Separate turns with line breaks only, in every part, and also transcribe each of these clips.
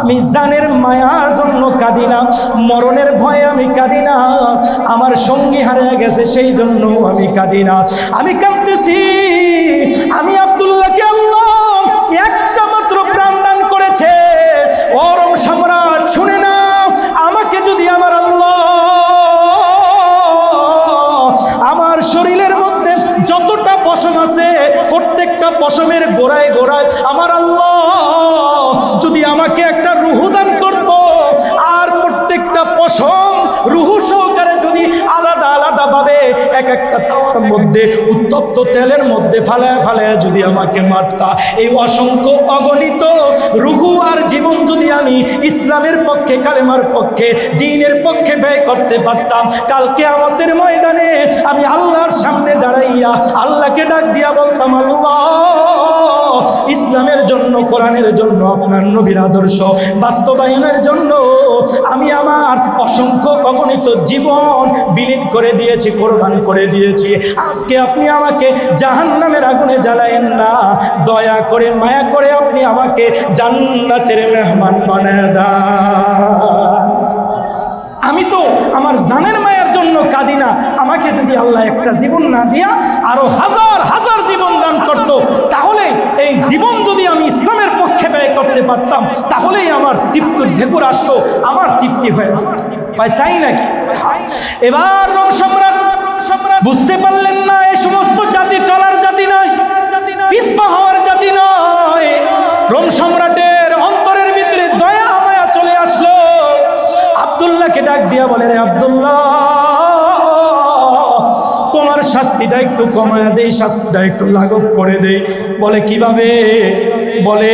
আমি জানের মায়ার জন্য কাঁদি না, মরণের ভয়ে আমি কাঁদি না, আমার সঙ্গী হারিয়ে গেছে সেই জন্য আমি কাঁদি না। আমি কাঁদতেছি আমি আব্দুল্লাহকে আল্লাহ একটা মাত্র প্রাণ দান করেছে। ও রোম সম্রাট শুনে না, আমাকে যদি আমার আল্লাহ আমার শরীরের মধ্যে যতটা পশম আছে প্রত্যেকটা পশমের গোড়ায় গোড়ায় আমার আল্লাহ যদি আমাকে একটা রুহু দান করত, আর প্রত্যেকটা পশম রুহু সহকারে যদি আলাদা আলাদা ভাবে এক একটা তাওয়ার মধ্যে উত্তপ্ত তেলের মধ্যে ফালায় ফালায় যদি আমাকে মারতা, এই অসংখ্য অগণিত রুহু আর জীবন যদি আমি ইসলামের পক্ষে, কালেমার পক্ষে, দ্বীনের পক্ষে ব্যয় করতে পারতাম, কালকে আমাদের ময়দানে আমি আল্লাহর সামনে দাঁড়াইয়া আল্লাহকে ডাক দিয়া বলতাম, আল্লাহ ইসলামের জন্য, কোরআনের জন্য, আপনার নবীর আদর্শ বাস্তবায়নের জন্য আমি আমার অসংখ্য অগণিত জীবন বিলীন করে দিয়েছি, কোরবান করে দিয়েছি। আজকে আপনি আমাকে জাহান্নামের আগুনে জ্বালায়েন না, দয়া করে মায়া করে আপনি আমাকে জান্নাতের মেহমান বানায় দেন। আমি তো আমার জানের মায়ের জন্য কাঁদি না, আমাকে যদি আল্লাহ একটা জীবন না দিয়া আরো হাজার হাজার জীবন দান করত, তাহলে এই জীবন যদি আমি ইসলামের পক্ষে ব্যয় করতে পারতাম, তাহলেই আমার তৃপ্তির ঢেকুর আসতো, আমার তৃপ্তি হয়ে ভাই, তাই নাকি? এবার রোম সম্রাট বুঝতে পারলেন না এই সমস্ত জাতি চলার জাতি নয়, পিছপা হওয়ার জাতি নয়। রোম সম্রাটের অন্তরের ভিতরে দয়া মায়া চলে আসলো। আব্দুল্লাহকে ডাক দিয়া বলে, রে আব্দুল্লাহ, তোমার শাস্তিটা একটু কমায়া দেই, শাস্তিটা একটু লাঘব করে দেই। বলে কিভাবে? বলে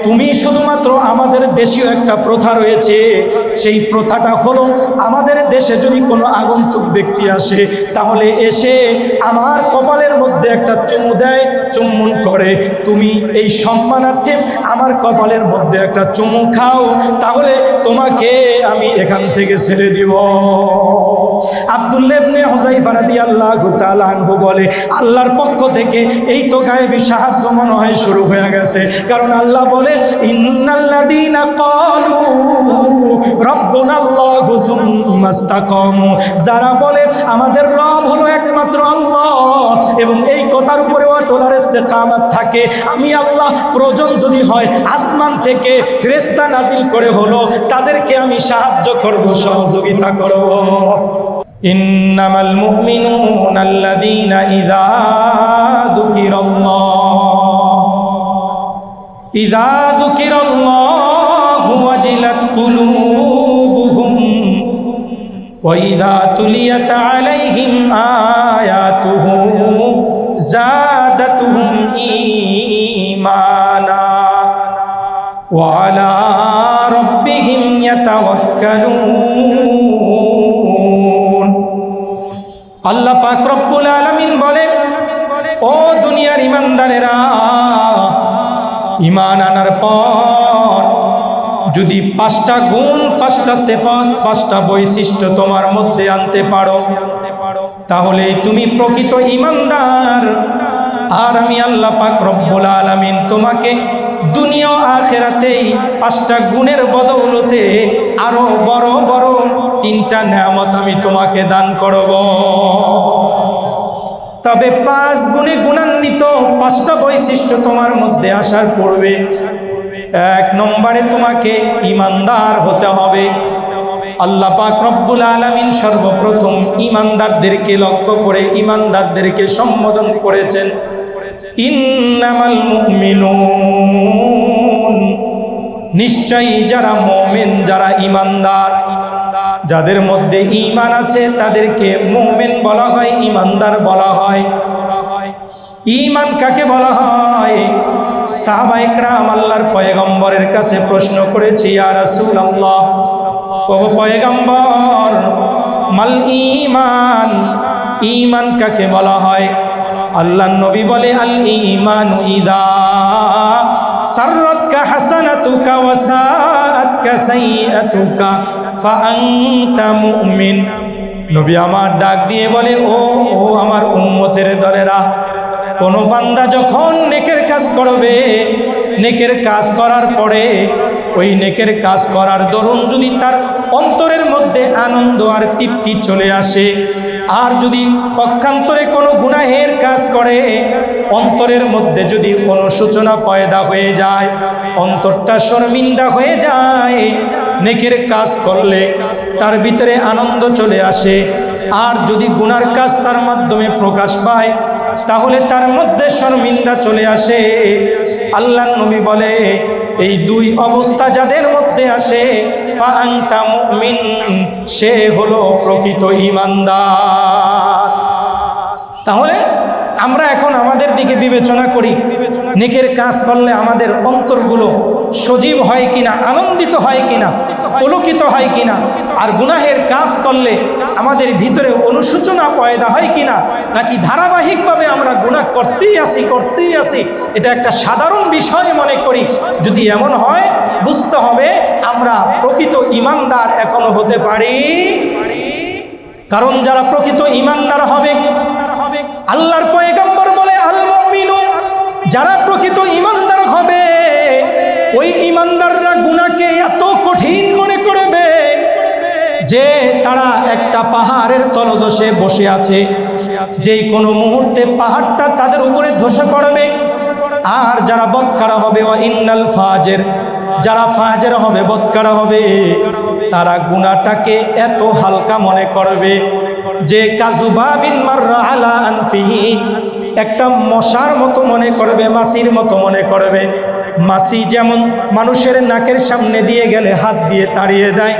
তুমি শুধুমাত্র আমাদের দেশীয় একটা প্রথা রয়েছে, সেই প্রথাটা হলো আমাদের দেশে যদি কোনো আগন্তুক ব্যক্তি আসে তাহলে এসে আমার কপালের মধ্যে একটা চুমু দেয়, চুম্বন করে। তুমি এই সম্মানার্থে আমার কপালের মধ্যে একটা চুমু খাও, তাহলে তোমাকে আমি এখান থেকে ছেড়ে দিব। আব্দুল্লাহ ইবনে হুযায়ফা রাদিয়াল্লাহু তাআলা আনহু বলে, আল্লাহর পক্ষ থেকে এই তো গায়েবী সাহায্য মনে হয় শুরু হয়ে গেছে। কারণ আল্লাহ বলে, ইন্নাল্লাযীনা ক্বালু রাব্বুনাল্লাহু সুম্মা ইসতাকামু, যারা বলে আমাদের রব হলো একমাত্র আল্লাহ এবং এই কথার উপরে অটল আর ইস্তেকামত থাকে, আমি আল্লাহ প্রয়োজন যদি হয় আসমান থেকে ফেরেশতা নাজিল করে হলো তাদেরকে আমি সাহায্য করব, সহযোগিতা করব। ইন্নামাল মুমিনুনা আল্লাযীনা ইযা যুকিরাল্লাহু ওয়াজিলাত কুলুবুহুম ওয়া ইযা তুলিয়াত আলাইহিম আয়াতুহু যাদাতুহুম ঈমানা ওয়া আলা রাব্বিহিম ইয়াতাওয়াক্কালুন। আল্লাহ পাক রব্বুল আলামিন বলেন, ও দুনিয়ার ঈমানদারেরা, ঈমান আনার পর যদি 5টা গুণ, 5টা সিফাত, 5টা বৈশিষ্ট্য তোমার মধ্যে আনতে পারো, তাহলে তুমি প্রকৃত ঈমানদার। আর আমি আল্লাহ পাক রব্বুল আলামিন তোমাকে দুনিয়া আখিরাতেই 5টা গুণের বদৌলতে আরো বড় বড় 3টা নেয়ামত আমি তোমাকে দান করব। তবে 5 গুণে গুণান্বিত 5টা বৈশিষ্ট্য তোমার মধ্যে আসার পূর্বে 1 নম্বরে তোমাকে ঈমানদার হতে হবে। আল্লাহ পাক রব্বুল আলামিন সর্বপ্রথম ঈমানদারদেরকে লক্ষ্য করে ঈমানদারদেরকে সম্বোধন করেছেন, ইন্নামাল মুমিনুন, নিশ্চয়ই যারা মুমিন, যারা ঈমানদার, যাদের মধ্যে ঈমান আছে তাদেরকে মুমিন বলা হয়, ঈমানদার বলা হয়। ঈমান কাকে বলা হয়? সাহাবায়ে কেরাম আল্লাহর পয়গম্বরের কাছে প্রশ্ন করেছে, ইয়া রাসূলুল্লাহ, ও পয়গম্বর, মাল ঈমান, ঈমান কাকে বলা হয়? আল্লাহর নবী বলে, আল ঈমানু ইযা সাররাতকা হাসানাতুকা ওয়া সাআতকা সাইয়্যাতুকা ফাআনতা মুমিন। নবী আমার ডাক দিয়ে বলে, ও আমার উম্মতের দলেরা, কোন বান্দা যখন নেকের কাজ করবে, নেকের কাজ করার পরে ওই নেকের কাজ করার দরুন যদি তার অন্তরের মধ্যে আনন্দ আর তৃপ্তি চলে আসে, আর যদি পক্ষান্তরে কোনো গুনাহের কাজ করে অন্তরের মধ্যে যদি অনুশোচনা পয়দা হয়ে যায়, অন্তরটা শর্মিন্দা হয়ে যায়, নেকের কাজ করলে তার ভিতরে আনন্দ চলে আসে, আর যদি গুনার কাজ তার মাধ্যমে প্রকাশ পায় তাহলে তার মধ্যে শর্মিন্দা চলে আসে। আল্লাহর নবী বলে এই দুই অবস্থা যাদের মধ্যে আসে ফাআনতা মুমিন, সে হলো প্রকৃত ঈমানদার। তাহলে আমরা এখন আমাদের দিকে বিবেচনা করি, নেকের কাজ করলে আমাদের অন্তরগুলো সজীব হয় কিনা, আনন্দিত হয় কিনা, পুলকিত হয় কিনা, আর গুনাহের কাজ করলে আমাদের ভিতরে অনুশোচনা পয়দা হয় কিনা, নাকি ধারাবাহিকভাবে আমরা গুনাহ করতেই আসি। এটা একটা সাধারণ বিষয় মনে করি। যদি এমন হয় বুঝতে হবে আমরা প্রকৃত ঈমানদার এখনো হতে পারি। কারণ যারা প্রকৃত ঈমানদার হবে, আল্লাহর পয়গম্বর বলে আল মুমিনু, যারা প্রকৃত ঈমানদার হবে ওই ঈমানদাররা গুনাহকে এত কঠিন মনে করবে যে তারা একটা পাহাড়ের তলদেশে বসে আছে, যেই কোনো মুহূর্তে পাহাড়টা তাদের উপরে ধসে পড়বে। আর যারা বদকারা হবে ওয়া ইন্নাল ফাজের, যারা ফাজের হবে, বদকারা হবে, তারা গুনাহটাকে এত হালকা মনে করবে যে কাজুবাবিন মাররা আলা আনফিহি, একটা মশার মতো মনে করবে, মাছির মতো মনে করবে। মাছি যেমন মানুষের নাকের সামনে দিয়ে গেলে হাত দিয়ে তাড়িয়ে দেয়,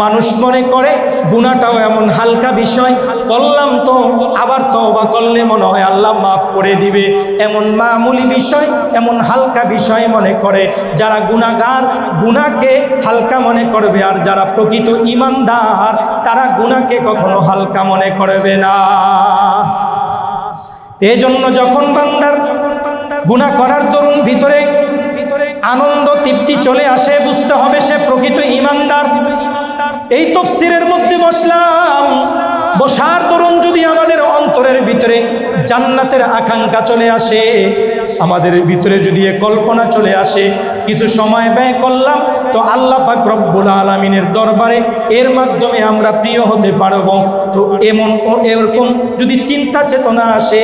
মানুষ মনে করে গুনাহটাও এমন হালকা বিষয়, করলাম তো আবার তওবা করলে মনে হয় আল্লাহ মাফ করে দিবে, এমন মামুলি বিষয়, এমন হালকা বিষয় মনে করে। যারা গুনাহগার গুনাহকে হালকা মনে করবে, আর যারা প্রকৃত ঈমানদার তারা গুনাহকে কখনো হালকা মনে করবে না। এই জন্য যখন বান্দার গুনাহ করার দরুন ভিতরে আনন্দ তৃপ্তি চলে আসে, বুঝতে হবে সে প্রকৃত ঈমানদার। এই তাফসীরের মধ্যে বসার দরুন যদি আমাদের অন্তরের ভিতরে জান্নাতের আকাঙ্ক্ষা চলে আসে, আমাদের ভিতরে যদি এ কল্পনা চলে আসে, কিছু সময় ব্যয় করলাম তো আল্লাহ পাক রব্বুল আলামিনের দরবারে এর মাধ্যমে আমরা প্রিয় হতে পারব, তো এরকম যদি চিন্তা চেতনা আসে,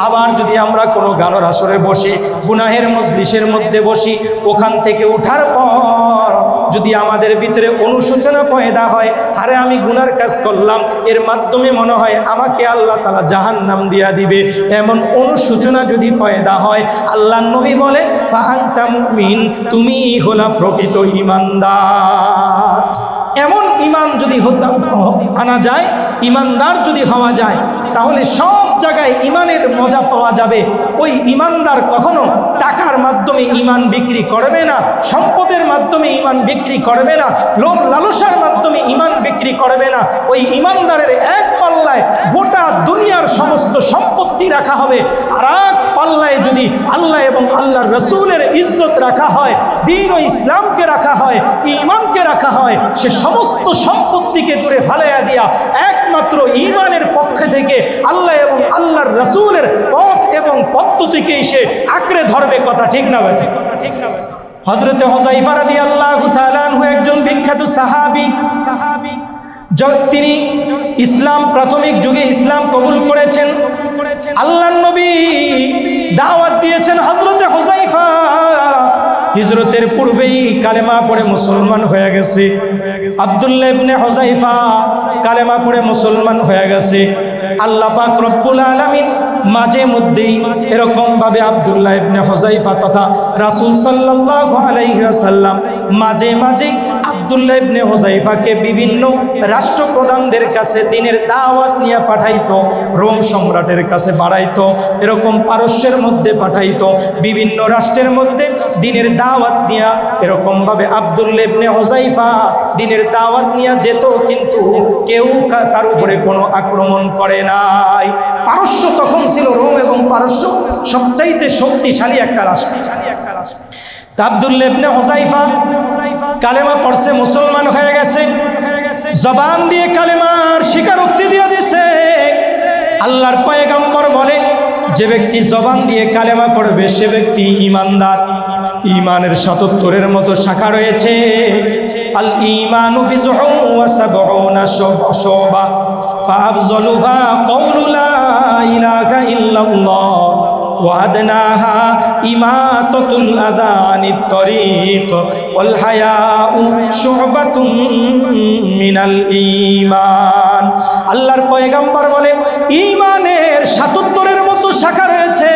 আবার যদি আমরা কোনো গানের আসরে বসি, গুনাহের মজলিসের মধ্যে বসি, ওখান থেকে উঠার পর যদি আমাদের ভিতরে অনুশোচনা পয়দা হয়, আরে আমি গুনার কাজ করলাম, এর মাধ্যমে মনে হয় আমাকে আল্লাহ তাআলা জাহান্নাম দিয়া দিবে, এমন অনুশোচনা যদি পয়দা হয়, আল্লাহর নবী বলে ফাআনতা মুমিন, তুমি হলা প্রকৃত ঈমানদার। এমন ঈমান যদি আনা যায়, ঈমানদার যদি হওয়া যায়, তাহলে সব জায়গায় ঈমানের মজা পাওয়া যাবে। ওই ঈমানদার কখনো টাকার মাধ্যমে ঈমান বিক্রি করবে না, সম্পদের মাধ্যমে ঈমান বিক্রি করবে না, লোভ লালসার মাধ্যমে ঈমান বিক্রি করবে না। ওই ঈমানদারের এক পাল্লায় গোটা দুনিয়ার সমস্ত সম্পত্তি রাখা হবে, আর এক পাল্লায় যদি আল্লাহ এবং আল্লাহর রসুলের ইজ্জত রাখা হয়, দ্বীন ও ইসলামকে রাখা হয়, ঈমানকে রাখা হয়, সে সমস্ত সম্পত্তিকে দূরে ফালাইয়া দিয়া একমাত্র ঈমানের পক্ষে থেকে আল্লাহ এবং আল্লাহর রসুলের পথ এবং পদ্ধতিকে সে আঁকড়ে ধরবে। কথা ঠিক না ভাই? হযরতে হুযায়ফা রাদিয়াল্লাহু তাআলা আনহু একজন বিখ্যাত সাহাবী। তিনি ইসলাম প্রাথমিক যুগে ইসলাম কবুল করেছেন। আল্লাহর নবী দাওয়াত দিয়েছেন হযরতে হুযায়ফা, হিজরতের পূর্বেই কালেমা পড়ে মুসলমান হয়ে গেছে। আব্দুল্লাহ ইবনে হুযায়ফা কালেমা পড়ে মুসলমান হয়ে গেছে। আল্লাহ পাক রব্বুল আলামিন মাঝে মধ্যেই এরকম ভাবে আব্দুল্লাহ ইবনে হুযায়ফা তথা রাসূল সাল্লাল্লাহু আলাইহি ওয়াসাল্লাম মাঝে মাঝে আব্দুল্লাহ ইবনে হুযায়ফাকে বিভিন্ন রাষ্ট্রপ্রধানদের কাছে দ্বীনের দাওয়াত নিয়ে পাঠাইতো, রোম সম্রাটের কাছে বাড়াইতো, এরকম পারস্যের মধ্যে পাঠাইতো, বিভিন্ন রাষ্ট্রের মধ্যে দ্বীনের দাওয়াত নিয়ে এরকম ভাবে আব্দুল্লাহ ইবনে হুযায়ফা দ্বীনের দাওয়াত নিয়ে যেত, কিন্তু কেউ তার উপরে কোনো আক্রমণ করে নাই। পারস্য তখন ছিল, রোম এবং পারস্য সবচাইতে শক্তিশালী একটা রাষ্ট্র। আব্দুল্লাহ ইবনে হুযায়ফা কালেমা পড়ছে, মুসলমান হয়ে গেছে, জবান দিয়ে কালেমার স্বীকারোক্তি দিয়ে দিছে। আল্লাহর পয়গম্বর বলে যে ব্যক্তি জবান দিয়ে কালেমা পড়বে সে ব্যক্তি ঈমানদার। ঈমানের ৭৭-এর মতো শাখা রয়েছে। আল ঈমানু বিজউন ওয়া সাবউনা শুবা ফাআফযালুহা কাওলু লা ইলাহা ইল্লাল্লাহ ওয়া আদনাহা ইমাতাতুল আযা আনিত তরিক ওয়াল হায়াউ শুবাতুন মিনাল ঈমান। আল্লাহর পয়গম্বর বলে ঈমানের ৭৭-এর মতো শাখা রয়েছে।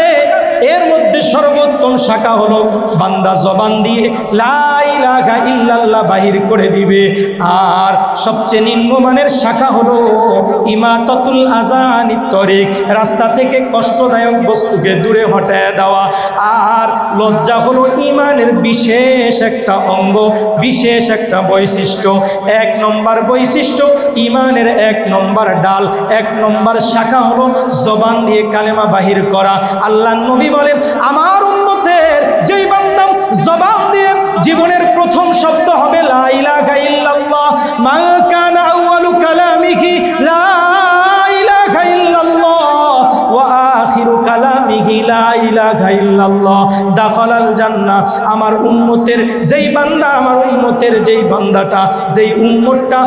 এর মধ্যে সর্বোত্তম শাখা হলো বান্দা জবান দিয়ে লা ইলাহা ইল্লাল্লাহ বাহির করে দিবে। আর সবচেয়ে নিম্নমানের শাখা হলো ইমাতাতুল আযা আনিত তরিক, রাস্তা থেকে কষ্টদায়ক বস্তুকে দূরে হটায় দেওয়া। আর লজ্জা হলো ঈমানের বিশেষ একটা অঙ্গ, বিশেষ একটা বৈশিষ্ট্য। ১ নম্বর বৈশিষ্ট্য, ঈমানের ১ নম্বর ডাল, ১ নম্বর শাখা হলো জবান দিয়ে কালেমা বাহির করা। আল্লাহর নবী বলেন আমার উম্মতের যেই বান্দা জবান দিয়ে জীবনের প্রথম শব্দ হবে লা ইলাহা ইল্লাল্লাহ, মা কানা আউয়ালু কালামিহি লা ইলাহা ইল্লাল্লাহ ওয়া আখিরু কালামিহি লা ইলাহা ইল্লাল্লাহ দাখালাল জান্নাহ। আমার উম্মতের যেই বান্দা, আমার উম্মতের যেই বান্দাটা, যেই উম্মতটা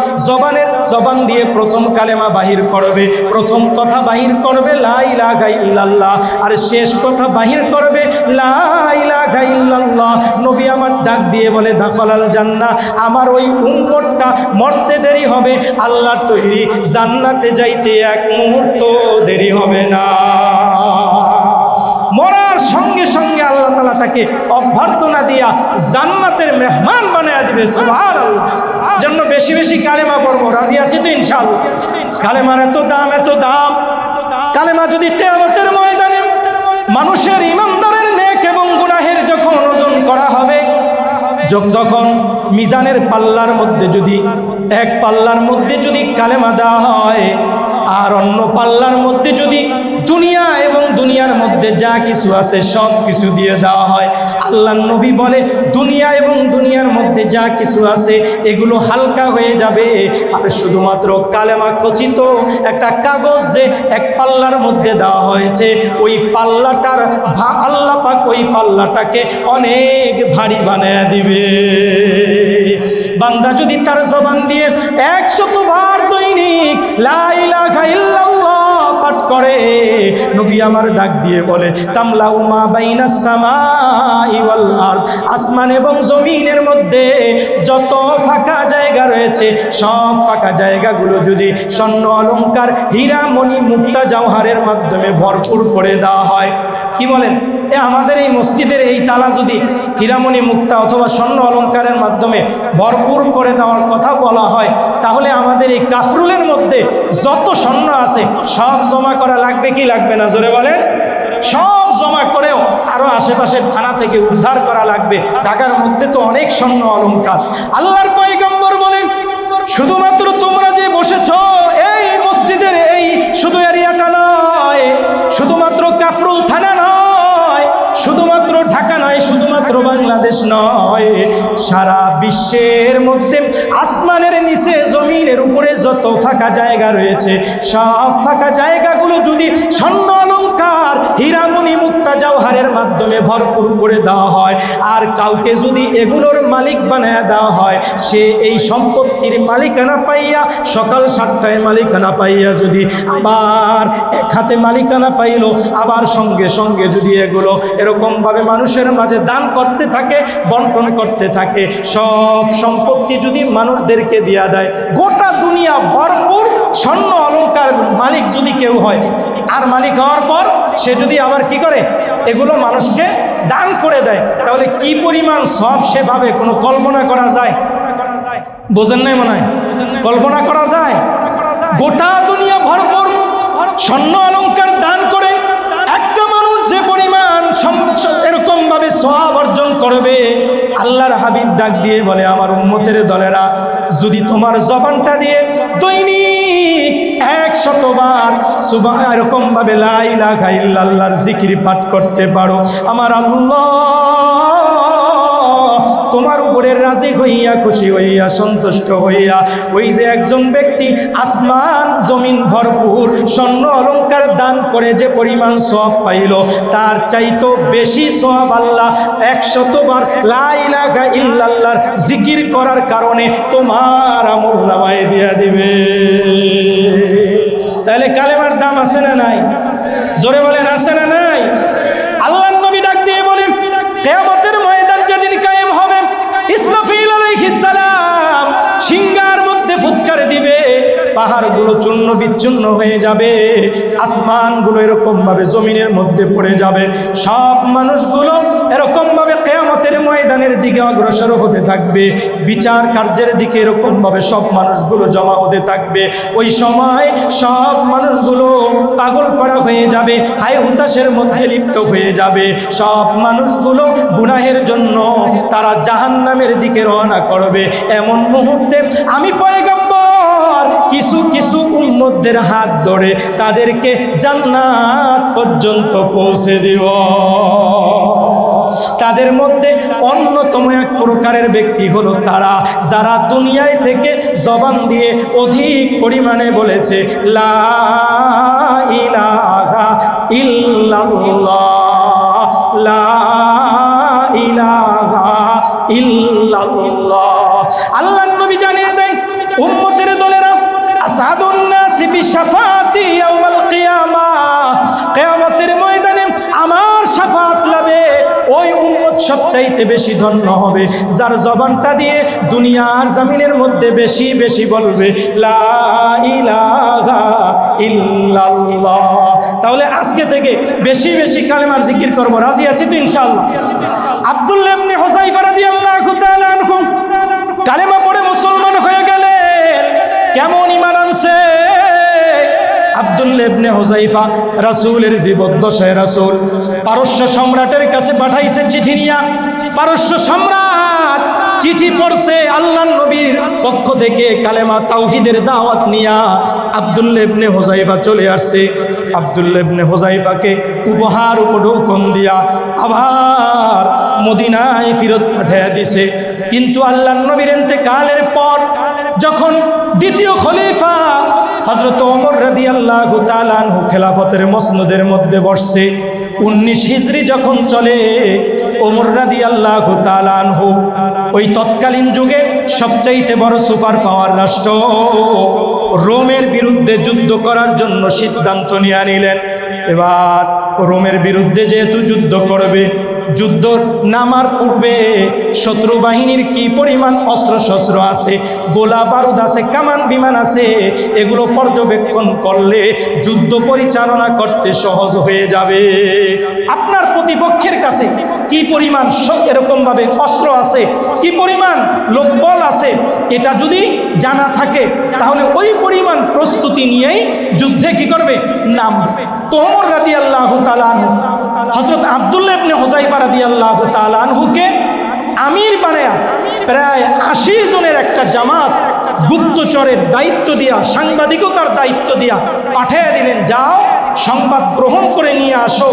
জবান দিয়ে প্রথম কালেমা বাহির করবে, প্রথম কথা বাহির করবে লা ইলাহা ইল্লাল্লাহ, আর শেষ কথা বাহির করবে লা ইলাহা ইল্লাল্লাহ, নবী আমার ডাক দিয়ে বলে দাখালাল জান্নাহ। আমার ওই উম্মতটা মরতে দেরি হবে, আল্লাহর তৈরি জান্নাতে যাইতে 1 মুহূর্ত দেরি হবে না। মরার সঙ্গে সঙ্গে আল্লাহ তাআলা তাকে অভ্যর্থনা দিয়া জান্নাতের মেহমান বানায়া দিবে। সুবহানাল্লাহ। জন্য বেশি বেশি কালেমা পড়বো, রাজি আছি তো ইনশাআল্লাহ? কালেমার এত দাম, এত দাম। কালেমা যদি কিয়ামতের ময়দানে মানুষের ইমানদারের নেক এবং গুনাহের যখন ওজন করা হবে, যখন মিজানের পাল্লার মধ্যে যদি এক পাল্লার মধ্যে যদি কালেমা দেওয়া হয় আর অন্য পাল্লার মধ্যে যদি দুনিয়া এবং দুনিয়ার মধ্যে যা কিছু আছে সব কিছু দিয়ে দেওয়া হয়, আল্লাহর নবী বলে দুনিয়া এবং দুনিয়ার মধ্যে যা কিছু আছে এগুলো হালকা হয়ে যাবে। আর শুধুমাত্র কালেমা খচিত একটা কাগজ যে এক পাল্লার মধ্যে দেওয়া হয়েছে, ওই পাল্লাটার আল্লাহ পাক ওই পাল্লাটাকে অনেক ভারী বানায় দিবে। বান্দা যদি তার জবান দিয়ে 100 বার দৈনিক লা ইলাহা ইল্লাল্লাহ পাঠ করে, নবী আমার ডাক দিয়ে বলে তামলাউ মা বাইনাস সামাই ওয়াল আরদ, আসমান এবং জমিনের মধ্যে যত ফাঁকা জায়গা রয়েছে সব ফাঁকা জায়গাগুলো যদি স্বর্ণ অলংকার, হীরা মণি মুক্তা জওহারের মাধ্যমে ভরপুর করে দেওয়া হয়। কি বলেন? আমাদের এই মসজিদের এই তালা যদি হীরামণি মুক্তা অথবা স্বর্ণ অলংকারের মাধ্যমে ভরপুর করে দেওয়ার কথা বলা হয়, তাহলে আমাদের এই কাফরুলের মধ্যে যত স্বর্ণ আছে সব জমা করা লাগবে কি লাগবে না? জোরে বলেন। সব জমা করেও আরো আশেপাশের থানা থেকে উদ্ধার করা লাগবে। ঢাকার মধ্যে তো অনেক স্বর্ণ অলংকার। আল্লাহর পয়গম্বর বলেন শুধুমাত্র তোমরা যে বসেছ এই মসজিদের এই শুধু এরিয়াটা নয়, শুধুমাত্র কাফরুল থানা নয়, শুধুমাত্র ঢাকা নয়, শুধুমাত্র বাংলাদেশ নয়, সারা বিশ্বের মধ্যে আসমানের নিচে জমিনের উপরে যত ফাঁকা জায়গা রয়েছে সব ফাঁকা জায়গাগুলো যদি স্বর্ণ অলংকার, হীরামণি মুক্তা জওহারের মাধ্যমে ভরপুর করে দেওয়া হয় আর কাউকে যদি এগুলোর মালিক বানায় দেওয়া হয়, সে এই সম্পত্তির মালিকানা পাইয়া সকাল 7টায় মালিকানা পাইয়া যদি আবার এক হাতে মালিকানা পাইল, আবার সঙ্গে সঙ্গে যদি এগুলো এরকমভাবে মানুষের মাঝে দান করতে থাকে, বন্টন করতে থাকে, সব সম্পত্তি যদি মানুষদেরকে দেয়া দেয়, গোটা দুনিয়া ভরপুর স্বর্ণ অলংকার মালিক যদি কেউ হয়, আর মালিক হওয়ার পর সে যদি আবার কি করে এগুলো মানুষকে দান করে দেয়, তাহলে কি পরিমাণ সব সেভাবে কোনো কল্পনা করা যায়? বোঝেন নাই মনে হয়? কল্পনা করা যায়? গোটা দুনিয়া ভরপুর স্বর্ণ অলংকার দান করে একটা মানুষ যে পরিমাণ এরকম ভাবে সওয়াব অর্জন করবে, আল্লাহর হাবিব ডাক দিয়ে বলে আমার উম্মতের দলেরা, যদি তোমার জবানটা দিয়ে দৈনিক 100 বার এরকম ভাবে লা ইলাহা ইল্লাল্লাহর জিকির পাঠ করতে পারো, আমার আল্লাহ তোমার উপরের রাজি হইয়া, খুশি হইয়া, সন্তুষ্ট হইয়া ওই যে একজন ব্যক্তি আসমান জমিন ভরপুর স্বর্ণ অলংকার দান করে যে পরিমাণ সওয়াব পাইল, তার চাইতো বেশি সওয়াব আল্লাহ 100 বার লা ইলাহা ইল্লাল্লাহর জিকির করার কারণে তোমার আমলনামায় দিয়া দিবে। তাহলে কালেমার দাম আছে না নাই? জোরে বলেন আছে না নাই? আল্লাহর নবী ডাক দিয়ে বলেন, কিয়ামতের ময়দান যেদিন কায়েম হবে, ইসরাফিল আলাইহিস সালাম সিংহার মধ্যে ফুৎকার দিবে, পাহাড়গুলো চূর্ণ বিচ্ছিন্ন হয়ে যাবে, আসমানগুলো এরকম ভাবে জমিনের মধ্যে পড়ে যাবে, সব মানুষগুলো এরকম ভাবে কিয়ামতের ময়দানের দিকে অগ্রসর হতে থাকবে, বিচার কার্যের দিকে এরকম ভাবে সব মানুষগুলো জমা হতে থাকবে। ওই সময় সব মানুষগুলো পাগল পাড়া হয়ে যাবে, হায় হুতাশের মধ্যে লিপ্ত হয়ে যাবে, সব মানুষগুলো গুনাহের জন্য তারা জাহান্নামের দিকে রওনা করবে। এমন মুহূর্তে আমি পয়গম্বর কিছু কিছু উম্মতদের হাত ধরে তাদেরকে জান্নাত পর্যন্ত পৌঁছে দিব। তাদের মধ্যে অন্যতম এক প্রকারের ব্যক্তি হলো তারা যারা দুনিয়ায় থেকে জবান দিয়ে অধিক পরিমাণে বলেছে লা ইলাহা ইল্লাল্লাহ, লা ইলাহা ইল্লাল্লাহ। আল্লাহর নবী জানিয়ে দেয় উম্মতের দলেরা আসাদুন নাসি বিশাফাতি ইয়াউমাল কিয়ামাহ, কিয়ামতের ময়দানে আমার শাফাত লাভে ওই উম্মত সবচাইতে বেশি ধন্য হবে যার জবানটা দিয়ে দুনিয়ার জমিনের মধ্যে বেশি বেশি বলবে লা ইলাহা ইল্লাল্লাহ। তাহলে আজকে থেকে বেশি বেশি কালেমার জিকির করব, রাজি আছি তো ইনশাআল্লাহ? আব্দুল্লাহ ইবনে হুযায়ফা রাদিয়াল্লাহু তাআলা আনহু কালেমা পড়ে মুসলমান হয়ে গেলেন। কেমন ঈমান আনছে আব্দুল্লাহ ইবনে হুযায়ফা? রাসূলের জীবদ্দশায় রাসূল পারস্য সম্রাটের কাছে পাঠাইছে চিঠি নিয়া। পারস্য সম্রাট চিঠি পড়ছে আল্লাহর নবীর পক্ষ থেকে কালেমা তাওহীদের দাওয়াত নিয়া। আব্দুল্লাহ ইবনে হুযায়ফা চলে আসছে। আব্দুল্লাহ ইবনে হুযায়ফাকে উপহার উপঢৌকন দিয়া আবার মদিনায় ফেরত পাঠিয়ে দিছে। কিন্তু আল্লাহর নবীর ইন্তেকালের পর যখন দ্বিতীয় খলিফা হযরত ওমর রাদিয়াল্লাহু তাআলা আনহু খেলাফতের মসনদের মধ্যে বসছে, 19 হিজরি যখন চলে, ওমর রাদিয়াল্লাহু তাআলা আনহু ওই তৎকালীন যুগে সবচাইতে বড় সুপার পাওয়ার রাষ্ট্র রোমের বিরুদ্ধে যুদ্ধ করার জন্য সিদ্ধান্ত নিয়ে নিলেন। এবার রোমের বিরুদ্ধে যেহেতু যুদ্ধ করবে, যুদ্ধ নামার পূর্বে শত্রু বাহিনীর কি পরিমাণ অস্ত্র শস্ত্র আছে, গোলা বারুদ আছে, কামান বিমান আছে, এগুলো পর্যবেক্ষণ করলে যুদ্ধ পরিচালনা করতে সহজ হয়ে যাবে। আপনার প্রতিপক্ষের কাছে কি পরিমাণ এরকমভাবে অস্ত্র আছে, কি পরিমাণ লোকবল আছে, এটা যদি জানা থাকে তাহলে ওই পরিমাণ প্রস্তুতি নিয়েই যুদ্ধে কি করবে, নামবে। তো ওমর রাদিয়াল্লাহু তাআলা আনহু হযরত আব্দুল্লাহ ইবনে হুযায়ফা রাদিয়াল্লাহু তাআলা আনহুকে আমির বানায়া প্রায় 80 জনের একটা জামাত গুপ্তচরের দায়িত্ব দিয়া, সাংবাদিকতার দায়িত্ব দিয়া পাঠিয়ে দিলেন, যাও সংবাদ গ্রহণ করে নিয়ে আসো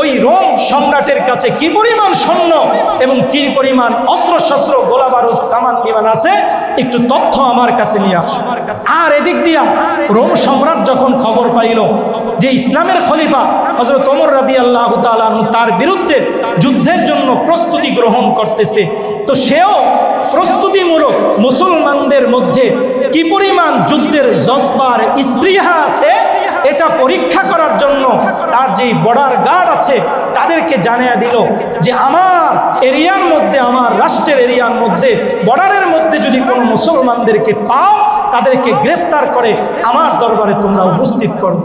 ওই রোম সম্রাটের কাছে কি পরিমাণ সৈন্য এবং কি পরিমাণ অস্ত্র শস্ত্র গোলা বারুদ কামান বিমান আছে, একটু তথ্য আমার কাছে নিয়ে আসো। আর এদিক দিয়া রোম সম্রাট যখন খবর পাইল যে ইসলামের খলিফা হযরত ওমর রাদিয়াল্লাহু তাআলা আনহু তার বিরুদ্ধে যুদ্ধের জন্য প্রস্তুতি গ্রহণ করতেছে, তো সেও প্রস্তুতিমূলক মুসলমানদের মধ্যে কি পরিমাণ যুদ্ধের জজবার স্পৃহা আছে এটা পরীক্ষা করার জন্য তার যেই বর্ডার গার্ড আছে তাদেরকে জানিয়ে দিল যে আমার এরিয়ার মধ্যে, আমার রাষ্ট্রের এরিয়ার মধ্যে, বর্ডারের মধ্যে যদি কোনো মুসলমানদেরকে পাও তাদেরকে গ্রেফতার করে আমার দরবারে তোমরা উপস্থিত করো।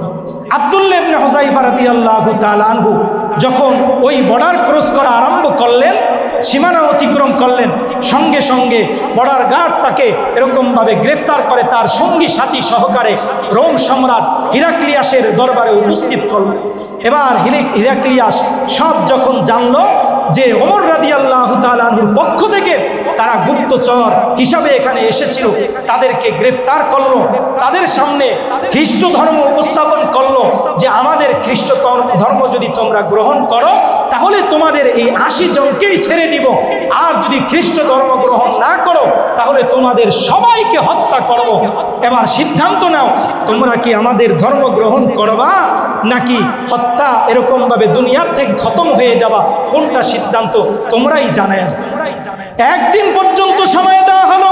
আব্দুল্লাহ ইবনে হুযায়ফা রাদিয়াল্লাহু তাআলা আনহু যখন ওই বর্ডার ক্রস করা আরম্ভ করলেন, সীমানা অতিক্রম করলেন, সঙ্গে সঙ্গে বর্ডার গার্ড তাকে এরকমভাবে গ্রেফতার করে তার সঙ্গী সাথী সহকারে রোম সম্রাট হিরাক্লিয়াসের দরবারে উপস্থিত করলেন। এবার হিরাক্লিয়াস সব যখন জানলো যে ওমর রাদিয়াল্লাহু তাআলা আনহুর পক্ষ থেকে তারা গুপ্তচর হিসাবে এখানে এসেছিল, তাদেরকে গ্রেফতার করলো, তাদের সামনে খ্রিস্ট ধর্ম উপস্থাপন করলো যে আমাদের খ্রিস্ট ধর্ম যদি তোমরা গ্রহণ করো তাহলে তোমাদের এই 80 জনকেই ছেড়ে দিব, আর যদি খ্রিস্ট ধর্ম গ্রহণ না করো তাহলে তোমাদের সবাইকে হত্যা করব। এবার সিদ্ধান্ত নাও, তোমরা কি আমাদের ধর্ম গ্রহণ করবা নাকি হত্যা এরকমভাবে দুনিয়ার থেকে খতম হয়ে যাবা? কোনটা সিদ্ধান্ত তোমরাই জানায়। একদিন পর্যন্ত সময় দেওয়া হলো।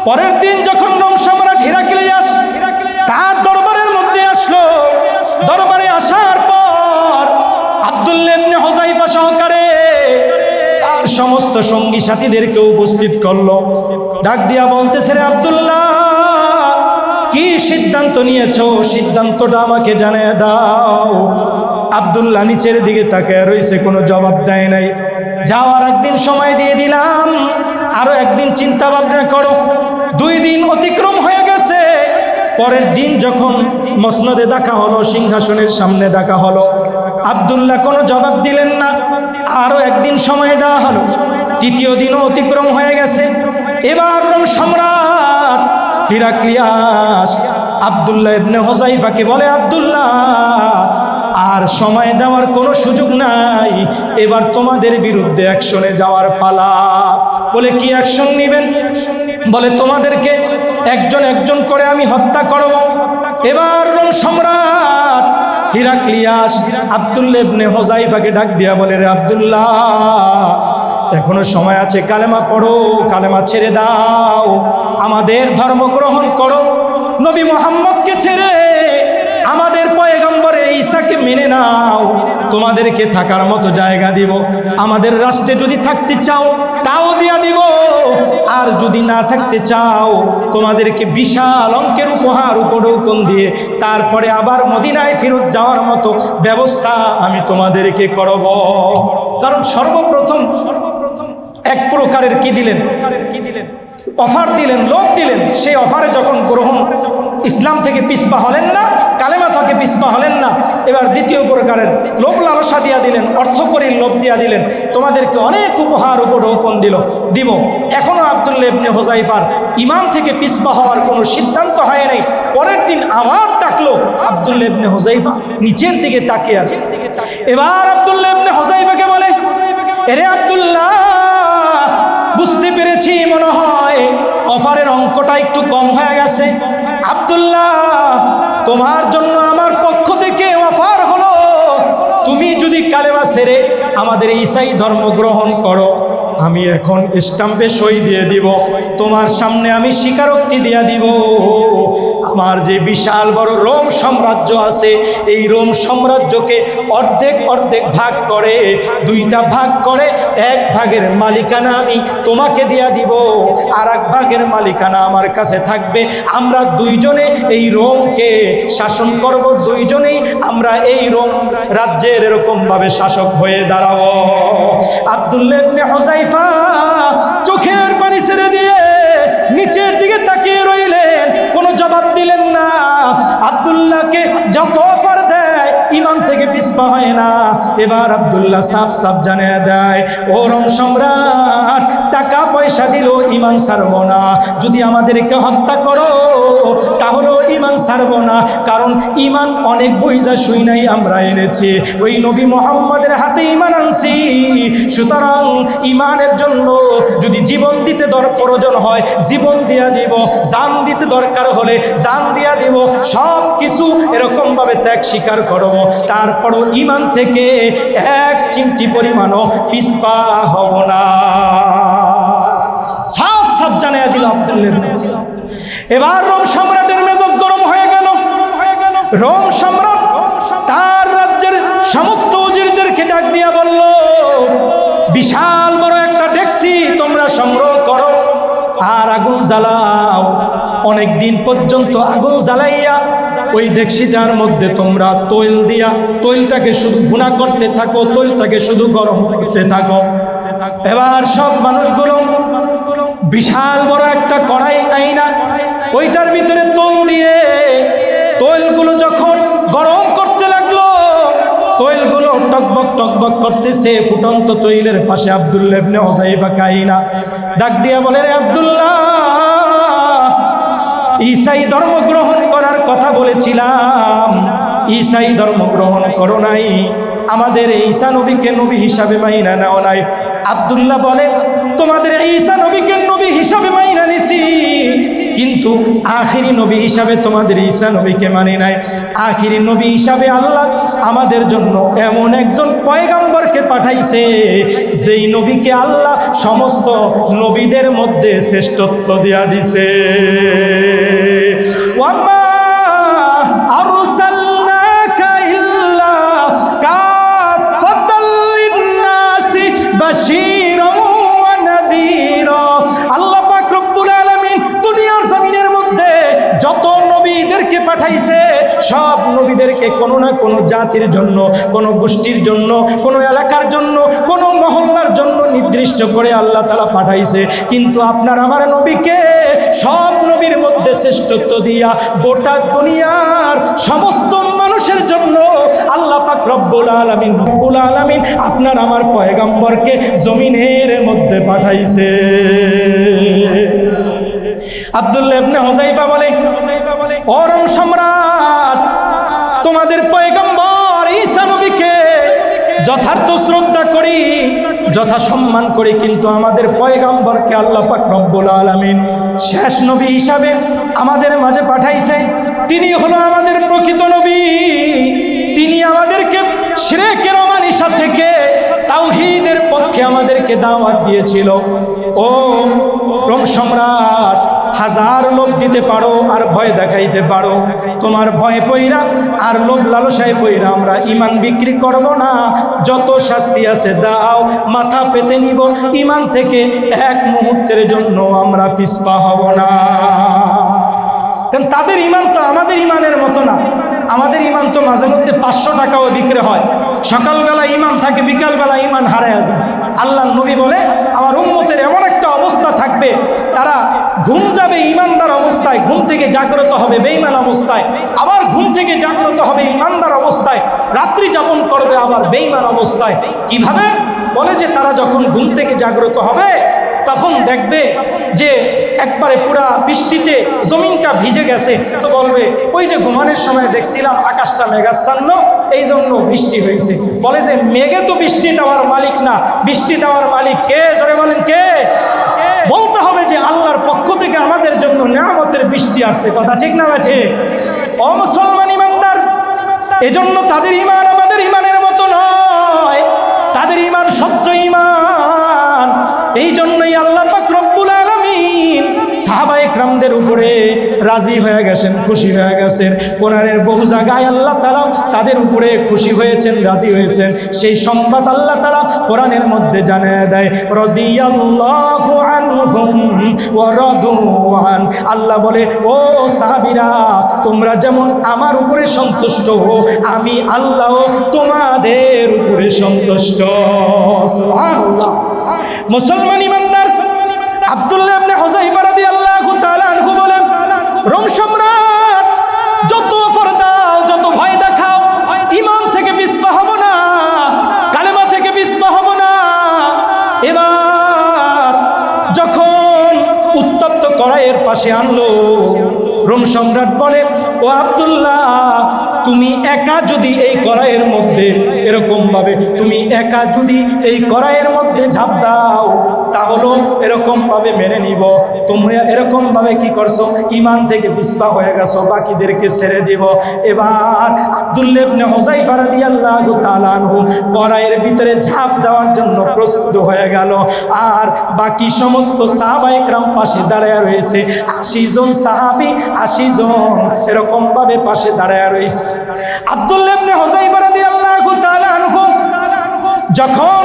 পরের দিন যখন রোম সম্রাট হিরাক্লিয়াস তার দরবারের মধ্যে আসলো, দরবারে আসার পর আব্দুল্লাহ ইবনে হুযায়ফা সহকারে তার সমস্ত সঙ্গী সাথীদেরকে উপস্থিত করলো। ডাক দিয়া বলতেছে, রে আব্দুল্লাহ, কি সিদ্ধান্ত নিয়েছো? সিদ্ধান্তটা আমাকে জানিয়ে দাও। আব্দুল্লাহ নিচের দিকে তাকিয়ে রয়েছে, কোনো জবাব দেয় নাই। যাওয়ার একদিন সময় দিয়ে দিলাম, আরো একদিন চিন্তা ভাবনা করো। 2 দিন অতিক্রম হয়ে গেছে। পরের দিন যখন মসনদে ডাকা হলো, সিংহাসনের সামনে ডাকা হলো, আব্দুল্লাহ কোনো জবাব দিলেন না। আরো একদিন সময় দেওয়া হলো, 3য় দিনও অতিক্রম হয়ে গেছে। এবার রোম সম্রাট হিরাক্লিয়াস আব্দুল্লাহ ইবনে হুযায়ফাকে বলে, আব্দুল্লাহ, আর সময় দেওয়ার কোনো সুযোগ নাই, এবার তোমাদের বিরুদ্ধে অ্যাকশনে যাওয়ার পালা। বলে, কি অ্যাকশন নেবেন? বলে, তোমাদেরকে একজন একজন করে আমি হত্যা করব। এবার রোম সম্রাট হিরাক্লিয়াস আব্দুল্লাহ ইবনে হুযায়ফাকে ডাক দিয়া বলে, রে আব্দুল্লাহ, এখনো সময় আছে, কালেমা পড়ো, কালেমা ছেড়ে দাও, আমাদের ধর্ম গ্রহণ করো, নবী মুহাম্মদকে ছেড়ে আমাদের পয়গম্বর ঈসাকে মেনে নাও, তোমাদেরকে থাকার মতো জায়গা দিব, আমাদের রাষ্ট্রে যদি থাকতে চাও তাও দিয়া দিব, আর যদি না থাকতে চাও তোমাদেরকে বিশাল অঙ্কের উপহার উপঢৌকন দিয়ে তারপরে আবার মদিনায় ফেরত যাওয়ার মতো ব্যবস্থা আমি তোমাদেরকে করব। কারণ সর্বপ্রথম এক প্রকারের কি দিলেন? অফার দিলেন, লোভ দিলেন। সেই অফারে যখন গ্রহণ, ইসলাম থেকে পিছপা হলেন না, কালেমা থেকে পিছপা হলেন না, এবার দ্বিতীয় প্রকারের লোভ লালসা দিয়া দিলেন, অর্থকরীর লোভ দিয়া দিলেন, তোমাদেরকে অনেক উপহার উপঢৌকন দিব। এখনো আব্দুল্লাহ ইবনে হুযায়ফার ঈমান থেকে পিছপা হওয়ার কোনো সিদ্ধান্ত হয় নাই। পরের দিন আবার ডাকলো, আব্দুল্লাহ ইবনে হুযায়ফা নিচের দিকে তাকিয়ে আছে। এবার আব্দুল্লাহ ইবনে হুযায়ফাকে বলে, এরে আব্দুল্লাহ, বুঝতে পেরেছি মনে হয় অফারের অঙ্কটা একটু কম হয়ে গেছে। আব্দুল্লাহ, তোমার জন্য আমার পক্ষ থেকে অফার হলো, তুমি যদি কালেমা ছেড়ে আমাদের ঈসাই ধর্ম গ্রহণ করো, আমি এখন স্টাম্পে সই দিয়ে দিব, তোমার সামনে আমি স্বীকারোক্তি দিয়ে দিব, আমার যে বিশাল বড় রোম সাম্রাজ্য আছে, এই রোম সাম্রাজ্যকে অর্ধেক অর্ধেক ভাগ করে, 2টা ভাগ করে, 1 ভাগের মালিকানা আমি তোমাকে দিয়ে দিব, আর 1 ভাগের মালিকানা আমার কাছে থাকবে। আমরা 2 জনে এই রোমকে শাসন করব, 2 জনেই আমরা এই রোম রাজ্যের এরকম ভাবে শাসক হয়ে দাঁড়াবো। আব্দুল্লাহ ইবনে হুযায়ফা চোখের পানি ছেড়ে দিয়ে নিচের দিকে তাকিয়ে রইলেন, কোনো জবাব দিলেন না। আব্দুল্লাহকে যত অফার দেয় ঈমান থেকে পিছপা হয় না। এবার আব্দুল্লাহ সাফ সাফ জানিয়ে দেয়, ও রোম সম্রাট, টাকা পয়সা দিল ঈমান ছাড়ব না, যদি আমাদেরকে হত্যা করো তাহলেও ঈমান ছাড়ব না, কারণ ঈমান অনেক বইজা শুই নাই আমরা এনেছি, ওই নবী মুহাম্মাদের হাতে ঈমান আনছি, সুতরাং ঈমানের জন্য যদি জীবন দিতে প্রয়োজন হয় জীবন দিয়া দিব, জান দিতে দরকার হলে জান দিয়া দিব, সব কিছু এরকম ভাবে ত্যাগ স্বীকার করব, তারপরও ঈমান থেকে 1 চিমটি পরিমাণও পিছপা হব না। সাফ সাফ জানিয়ে দিল আব্দুল্লাহ। এবার রোম সম্রাটের মেজাজ গরম হয়ে গেল। রোম সম্রাট তার রাজ্যের সমস্ত উজিরদেরকে ডাক দিয়া বলল, বিশাল বড় একটা ডেকসি তোমরা সংগ্রহ করো আর আগুন জ্বালাও, অনেক দিন পর্যন্ত আগুন জ্বালাইয়া ওই ডেকসিটার মধ্যে তোমরা তৈল দিয়া তৈলটাকে শুধু ভুনা করতে থাকো, তৈলটাকে শুধু গরম করতে থাকো। এবার সব মানুষগুলো বিশাল বড় একটা কড়াই আইনা ওইটার ভিতরে তৈল দিয়ে তৈলগুলো যখন গরম করতে লাগলো, তৈলগুলো টকবক টকবক করতেছে ফুটন্ত তৈলের পাশে আব্দুল্লাহ ইবনে হুযায়ফা কাইনা ডাক দিয়া বলে, রে আব্দুল্লাহ, ঈসাই ধর্ম গ্রহণ করার কথা বলেছিলাম, ঈসাই ধর্ম গ্রহণ করো নাই, আমাদের ঈসা নবীকে নবী হিসাবে মাইনা নাও নাই। আব্দুল্লাহ বলে, তোমাদের ঈসা নবীকে নবী হিসাবে মাইনা নিছি, কিন্তু আখিরি নবী হিসাবে তোমাদের ঈসা নবীকে মানে নাই। আখিরি নবী হিসাবে আল্লাহ আমাদের জন্য এমন একজন পয়গম্বরকে পাঠাইছে, যেই নবীকে আল্লাহ সমস্ত নবীদের মধ্যে শ্রেষ্ঠত্ব দিয়া দিছে। ওয়ামা আরসালনাকা ইল্লা কাফাতাল লিন্নাসি বাশীরাও ওয়া নাযীরা। আল্লাহ পাক রব্বুল আলামিন দুনিয়ার জমিনের মধ্যে যত নবীদেরকে পাঠাইছে, সব নবীদেরকে কোনো না কোনো জাতির জন্য, কোনো গোষ্ঠীর জন্য, কোনো এলাকার জন্য, কোনো মহল্লার জন্য নির্দিষ্ট করে আল্লাহ তাআলা পাঠাইছে। কিন্তু আপনার আমার নবীকে সব নবীর মধ্যে শ্রেষ্ঠত্ব দিয়া গোটা দুনিয়ার সমস্ত মানুষের জন্য আল্লাহ পাক রব্বুল আলামিন আপনার আমার পয়গম্বরকে জমিনের মধ্যে পাঠাইছে। আব্দুল্লাহ ইবনে হুযায়ফা বলে, ও রোম সম্রাট, তোমাদের পয়গম্বর ঈসা নবীকে যথার্থ শ্রদ্ধা করি, যথা সম্মান করি, কিন্তু আমাদের পয়গম্বরকে আল্লাহ পাক রব্বুল আলামিন শেষ নবী হিসাবে আমাদের মাঝে পাঠাইছে। তিনি হলো আমাদের প্রকৃত নবী। তিনি আমাদেরকে শিরকের অমানিসা থেকে তাওহীদের পক্ষে আমাদেরকে দাওয়াত দিয়েছিল। ও রোম সম্রাট, হাজার লোভ দিতে পারো আর ভয় দেখাইতে পারো, তোমার ভয় পইরা আর লোভ লালসায় পইরা আমরা ঈমান বিক্রি করব না। যত শাস্তি আছে দাও, মাথা পেতে নিব, ঈমান থেকে এক মুহূর্তের জন্য আমরা পিছপা হব না। কারণ তাদের ঈমান তো আমাদের ঈমানের মতো না। আমাদের ঈমান তো মাঝে মধ্যে 500 টাকাও বিক্রি হয়। সকালবেলা ঈমান থাকে, বিকালবেলা ঈমান হারায় যায়। আল্লাহ নবী বলে, আমার উম্মতের এমন একটা অবস্থা থাকবে, তারা ঘুম যাবে ঈমানদার অবস্থায়, ঘুম থেকে জাগ্রত হবে বেঈমান অবস্থায়, আবার ঘুম থেকে জাগ্রত হবে ঈমানদার অবস্থায়, রাত্রি যাপন করবে আবার বেঈমান অবস্থায়। কিভাবে? বলে যে তারা যখন ঘুম থেকে জাগ্রত হবে তখন দেখবে যে একবারে পুরা বৃষ্টিতে জমিনটা ভিজে গেছে, তো বলবে ওই যে ঘুমানোর সময় দেখছিলাম আকাশটা মেঘাচ্ছন্ন, এই জন্য বৃষ্টি হয়েছে। বলে যে মেঘে তো বৃষ্টি দেওয়ার মালিক না, বৃষ্টি দেওয়ার মালিক কে? জোরে বলেন কে? বলতে হবে যে আল্লাহর পক্ষ থেকে আমাদের জন্য নিয়ামতের বৃষ্টি আসছে। কথা ঠিক না ঠিক? ও মুসলমান ঈমানদার, এজন্য তাদের ঈমান আমাদের ঈমানের মতো নয়, তাদের ঈমান সত্য ঈমান। এই জন্যই আল্লাহ পাক রব্বুল আলামিন সাহাবায়ে কেরামদের উপরে রাজি হয়ে গেছেন, খুশি হয়ে গেছেন। কোরআনের বহু জায়গায় আল্লাহ তাআলা তাদের উপরে খুশি হয়েছেন, রাজি হয়েছেন। সেই সংবাদ আল্লাহ তাআলা কোরআনের মধ্যে জানিয়ে দেয়, রাদিয়াল্লাহু আনহুম ওয়া রাদু আন। আল্লাহ বলে, ও সাহাবীরা, তোমরা যেমন আমার উপরে সন্তুষ্ট হও, আমি আল্লাহ তোমাদের উপরে সন্তুষ্ট। সুবহানাল্লাহ। মুসলমান ঈমানদার আব্দুল্লাহ ইবনে হুযায়ফা রাদিয়াল্লাহু তাআলা আনহু বলেন, রোম সম্রাট, যত অফার দাও, যত ভয় দেখাও, ঈমান থেকে পিছপা হব না, কালেমা থেকে পিছপা হব না। এবার যখন উত্তপ্ত কড়াইয়ের পাশে আনলো, রোম সম্রাট বলে, ও আব্দুল্লাহ, তুমি একা যদি এই কড়াইয়ের মধ্যে এরকম ভাবে, তুমি একা যদি এই কড়াইয়ের মধ্যে ঝাঁপ দাও, তাহলে এরকম ভাবে মেনে নিব। তোমরা এরকম ভাবে কি করছো? ঈমান থেকে পিছপা হয়ে গেছো, বাকিদেরকে ছেড়ে দিব। এবার আব্দুল্লাহ ইবনে হুযায়ফা রাদিয়াল্লাহু তাআলা আনহু কড়াইয়ের ভিতরে ঝাঁপ দেওয়ার জন্য প্রস্তুত হয়ে গেল। আর বাকি সমস্ত সাহাবায়ে কেরাম পাশে দাঁড়ায় রয়েছে। 80 জন সাহাবী, 80 জন এরকম ভাবে পাশে দাঁড়ায় রয়েছে। আব্দুল্লাহ ইবনে হুযায়ফা রাদিয়াল্লাহু তাআলা আনহু যখন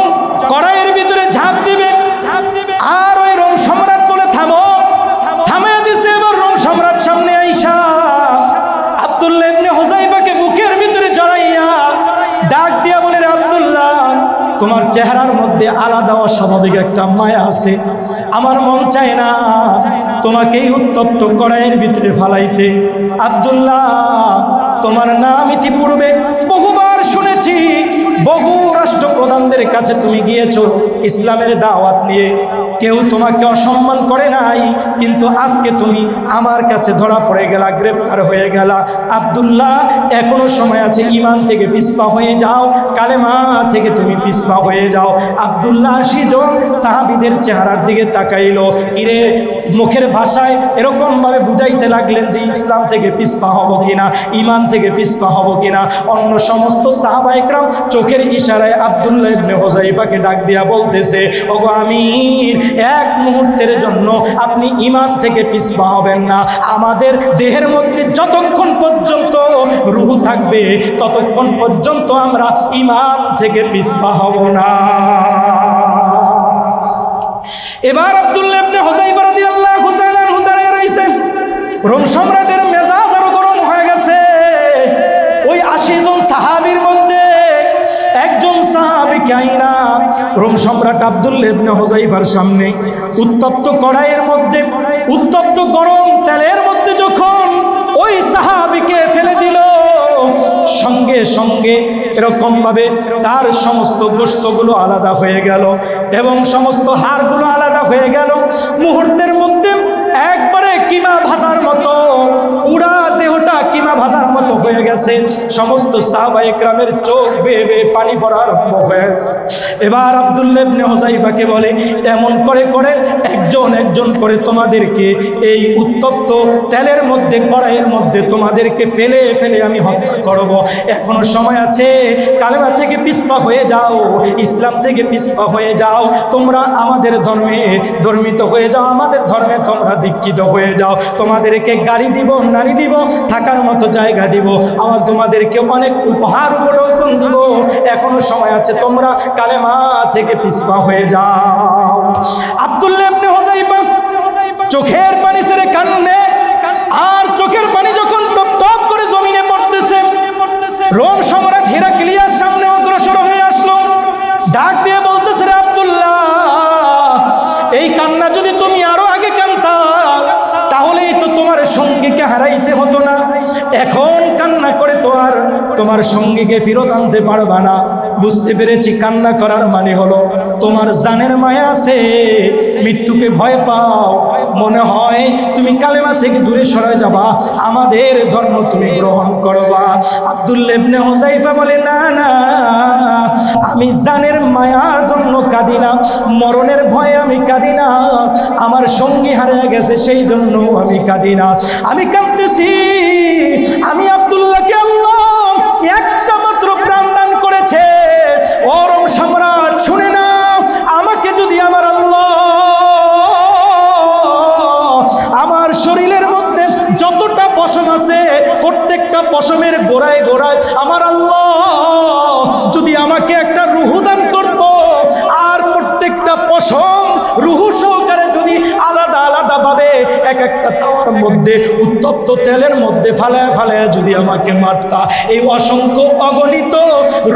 কড়াইয়ের ভিতরে ঝাঁপ দিবে, আর ওই রোম সম্রাট বলে থামো, থামায় দিছে। এবার রোম সম্রাট সামনে আইসা আব্দুল্লাহ ইবনে হুযায়ফাকে বুকের ভিতরে জড়াইয়া ডাক দিয়া বলে, রে আব্দুল্লাহ, তোমার চেহারার মধ্যে আলাদা অস্বাভাবিক একটা মায়া আছে। আমার মন চায় না তোমাকে এই উত্তপ্ত কড়াইয়ের ভিতরে ফালাইতে। আব্দুল্লাহ, তোমার নাম ইতিপূর্বে বহুবার শুনেছি, শুনেছি বহু রাষ্ট্রপ্রধানদের কাছে তুমি গিয়েছো ইসলামের দাওয়াত নিয়ে, কেউ তোমাকে অসম্মান করে নাই, কিন্তু আজকে তুমি আমার কাছে ধরা পড়ে গেলা, গ্রেফতার হয়ে গেলা। আব্দুল্লাহ, এখনো সময় আছে, ঈমান থেকে পিছপা হয়ে যাও, কালেমা থেকে তুমি পিছপা হয়ে যাও। আব্দুল্লাহ 80 জন সাহাবীদের চেহারার দিকে তাকাইলো, কিরে, মুখের ভাষায় এরকম ভাবে বুঝাইতে লাগলেন যে ইসলাম থেকে পিছপা হব কিনা, ঈমান থেকে পিছপা হব কিনা। অন্য সমস্ত সাহাবায়ে কেরাম চোখের ইশারায় আব্দুল্লাহ ইবনে হুযাইফাকে ডাক দিয়া বলতেছে, ওগো আমির, এক মুহূর্তের জন্য আপনি ঈমান থেকে পিছপা হবেন না। আমাদের দেহের মধ্যে যতক্ষণ পর্যন্ত রূহ থাকবে ততক্ষণ পর্যন্ত আমরা ঈমান থেকে পিছপা হব না। এবার আব্দুল্লাহ ইবনে হুযাইফা রাদিয়াল্লাহু তাআলা আনহু দাঁড়িয়ে রইছেন। রোম সম্রাটের মেজাজ আরো গরম হয়ে গেছে। ওই 80 জন সাহাবীর মধ্যে একজন সাহাবীকে আইনা রোম সম্রাট আব্দুল্লাহ ইবনে হুযাইফার সামনে উত্তপ্ত কড়াইয়ের মধ্যে, উত্তপ্ত গরম তেলের মধ্যে যখন ওই সাহাবীকে ফেলে দিল, সঙ্গে সঙ্গে এরকম ভাবে তার সমস্ত গোশতগুলো আলাদা হয়ে গেল এবং সমস্ত হাড়গুলো আলাদা হয়ে গেল। মুহূর্তের মধ্যে একবারে কিমা ভাজার মতো, পুরা দেহটা কিমা ভাজার মতো হয়ে গেছে। সমস্ত সাহাবায়ে কেরামের চোখ বেয়ে বেয়ে পানি পড়া আরম্ভ হয়েছে। এবার আব্দুল্লাহ ইবনে হুযাইফাকে বলে, এমন করে করে একজন একজন করে তোমাদেরকে এই উত্তপ্ত তেলের মধ্যে, কড়াইয়ের মধ্যে তোমাদেরকে ফেলে ফেলে আমি হত্যা করব। এখনো সময় আছে, কালেমা থেকে পিছপা হয়ে যাও, ইসলাম থেকে পিছপা হয়ে যাও, তোমরা আমাদের ধর্মে ধর্মিত হয়ে যাও, আমাদের ধর্মে তোমরা দীক্ষিত হয়ে যাও। তোমাদেরকে গাড়ি দিব, নারী দিব, থাকার মতো জায়গা দিব, আমার তোমাদেরকে অনেক উপহার উপঢৌকন দিব। এখনো সময় আছে, তোমরা কালেমা থেকে পিছপা হয়ে যাও। আব্দুল্লাহ ইবনে হুযাইফা চোখের পানি ছেড়ে কান্নে, আর চোখের পানি যখন টপ টপ করে জমিনে পড়তেছে, রোম সম্রাট হিরাক্লিয়ার সামনে অগ্রসর হয়ে আসলো, ডাক দিয়ে বলতেছে, রে আব্দুল্লাহ, এই কান্না যদি তুমি আরো আগে কাঁদতা তাহলেই তো তোমার সঙ্গীকে হারাইতে হতো না। এখন কান্না করে তো আর তোমার সঙ্গীকে ফেরত আনতে পারবা না। বুঝতে পেরেছি, কান্না করার মানে হলো তোমার জানের মায়া আছে, মৃত্যুকে ভয় পাও, মনে হয় তুমি কালেমা থেকে দূরে সরে যাবা, আমাদের ধর্ম তুমি গ্রহণ করবা। আব্দুল্লাহ ইবনে হুযাইফা বলে, না না, আমি জানের মায়ার জন্য কাঁদি না, মরণের ভয়ে আমি কাঁদি না, আমার সঙ্গী হারিয়ে গেছে সেই জন্য আমি কাঁদি না। আমি কাঁদতেছি, আমি আব্দুল্লাহকে আল্লাহ একটা মাত্র প্রাণ দান করেছে। ও রোম সম্রাট, শুনে না, আমাকে যদি আমার আল্লাহ আমার শরীরের মধ্যে যতটা পশম আছে প্রত্যেকটা পশমের গোড়ায় গোড়ায় আমার আল্লাহ যদি আমাকে একটা রূহ দান করত, আর প্রত্যেকটা পশম রূহ সহকারে যদি আলাদা আলাদা ভাবে এক একটা তাওয়ার মধ্যে উত্তপ্ত তেলের মধ্যে ফালায় ফালায় যদি আমাকে মারতা, এই অসংখ্য অগণিত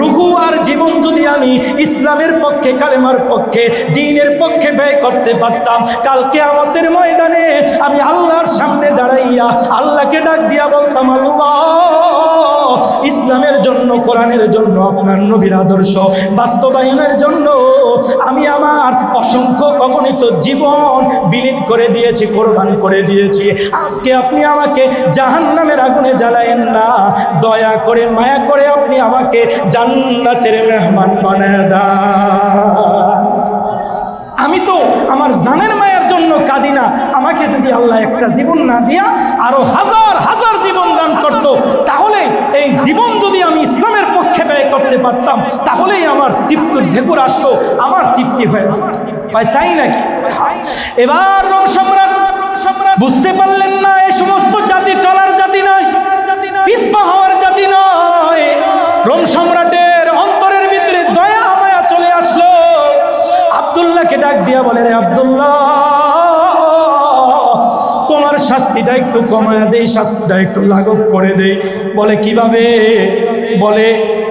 রূহ আর জীবন যদি আমি ইসলামের পক্ষে, কালেমার পক্ষে, দ্বীনের পক্ষে ব্যয় করতে পারতাম, কালকে আমাদের ময়দানে আমি আল্লাহর সামনে দাঁড়াইয়া আল্লাহকে ডাক দিয়া বলতাম, আল্লাহ, ইসলামের জন্য, কোরআনের জন্য, আপনার নবীর আদর্শ বাস্তবায়নের জন্য আমি আমার অসংখ্য অগণিত জীবন বিলীন করে দিয়েছি, কোরবান করে দিয়েছি। আজকে আপনি আমাকে জাহান্নামের আগুনে জ্বালায়েন না, দয়া করে মায়া করে আপনি আমাকে জান্নাতের মেহমান বানায় দেন। আমি তো আমার জানের মায়ের জন্য কাঁদি না, আমাকে যদি আল্লাহ একটা জীবন না দিয়া আরো হাজার হাজার জীবন দান করত, তাহলে এই জীবন যদি আমি ইসলামের পক্ষে ব্যয় করতে পারতাম, তাহলেই আমার তৃপ্তির ঢেকুর আসতো, আমার তৃপ্তি হয়ে ভাই, তাই নাকি? এবার রোম সম্রাট বুঝতে পারলেন না, এই সমস্ত জাতি চলার জাতি নয়, পিছপা হওয়ার জাতি নয়। রোম সম্রাটের অন্তরের ভিতরে দয়া মায়া চলে আসলো। আব্দুল্লাহকে ডাক দিয়া বলে, রে আব্দুল্লাহ, তোমার শাস্তিটা একটু কমায়া দেই, শাস্তিটা একটু লাঘব করে দেই। বলে কিভাবে? বলে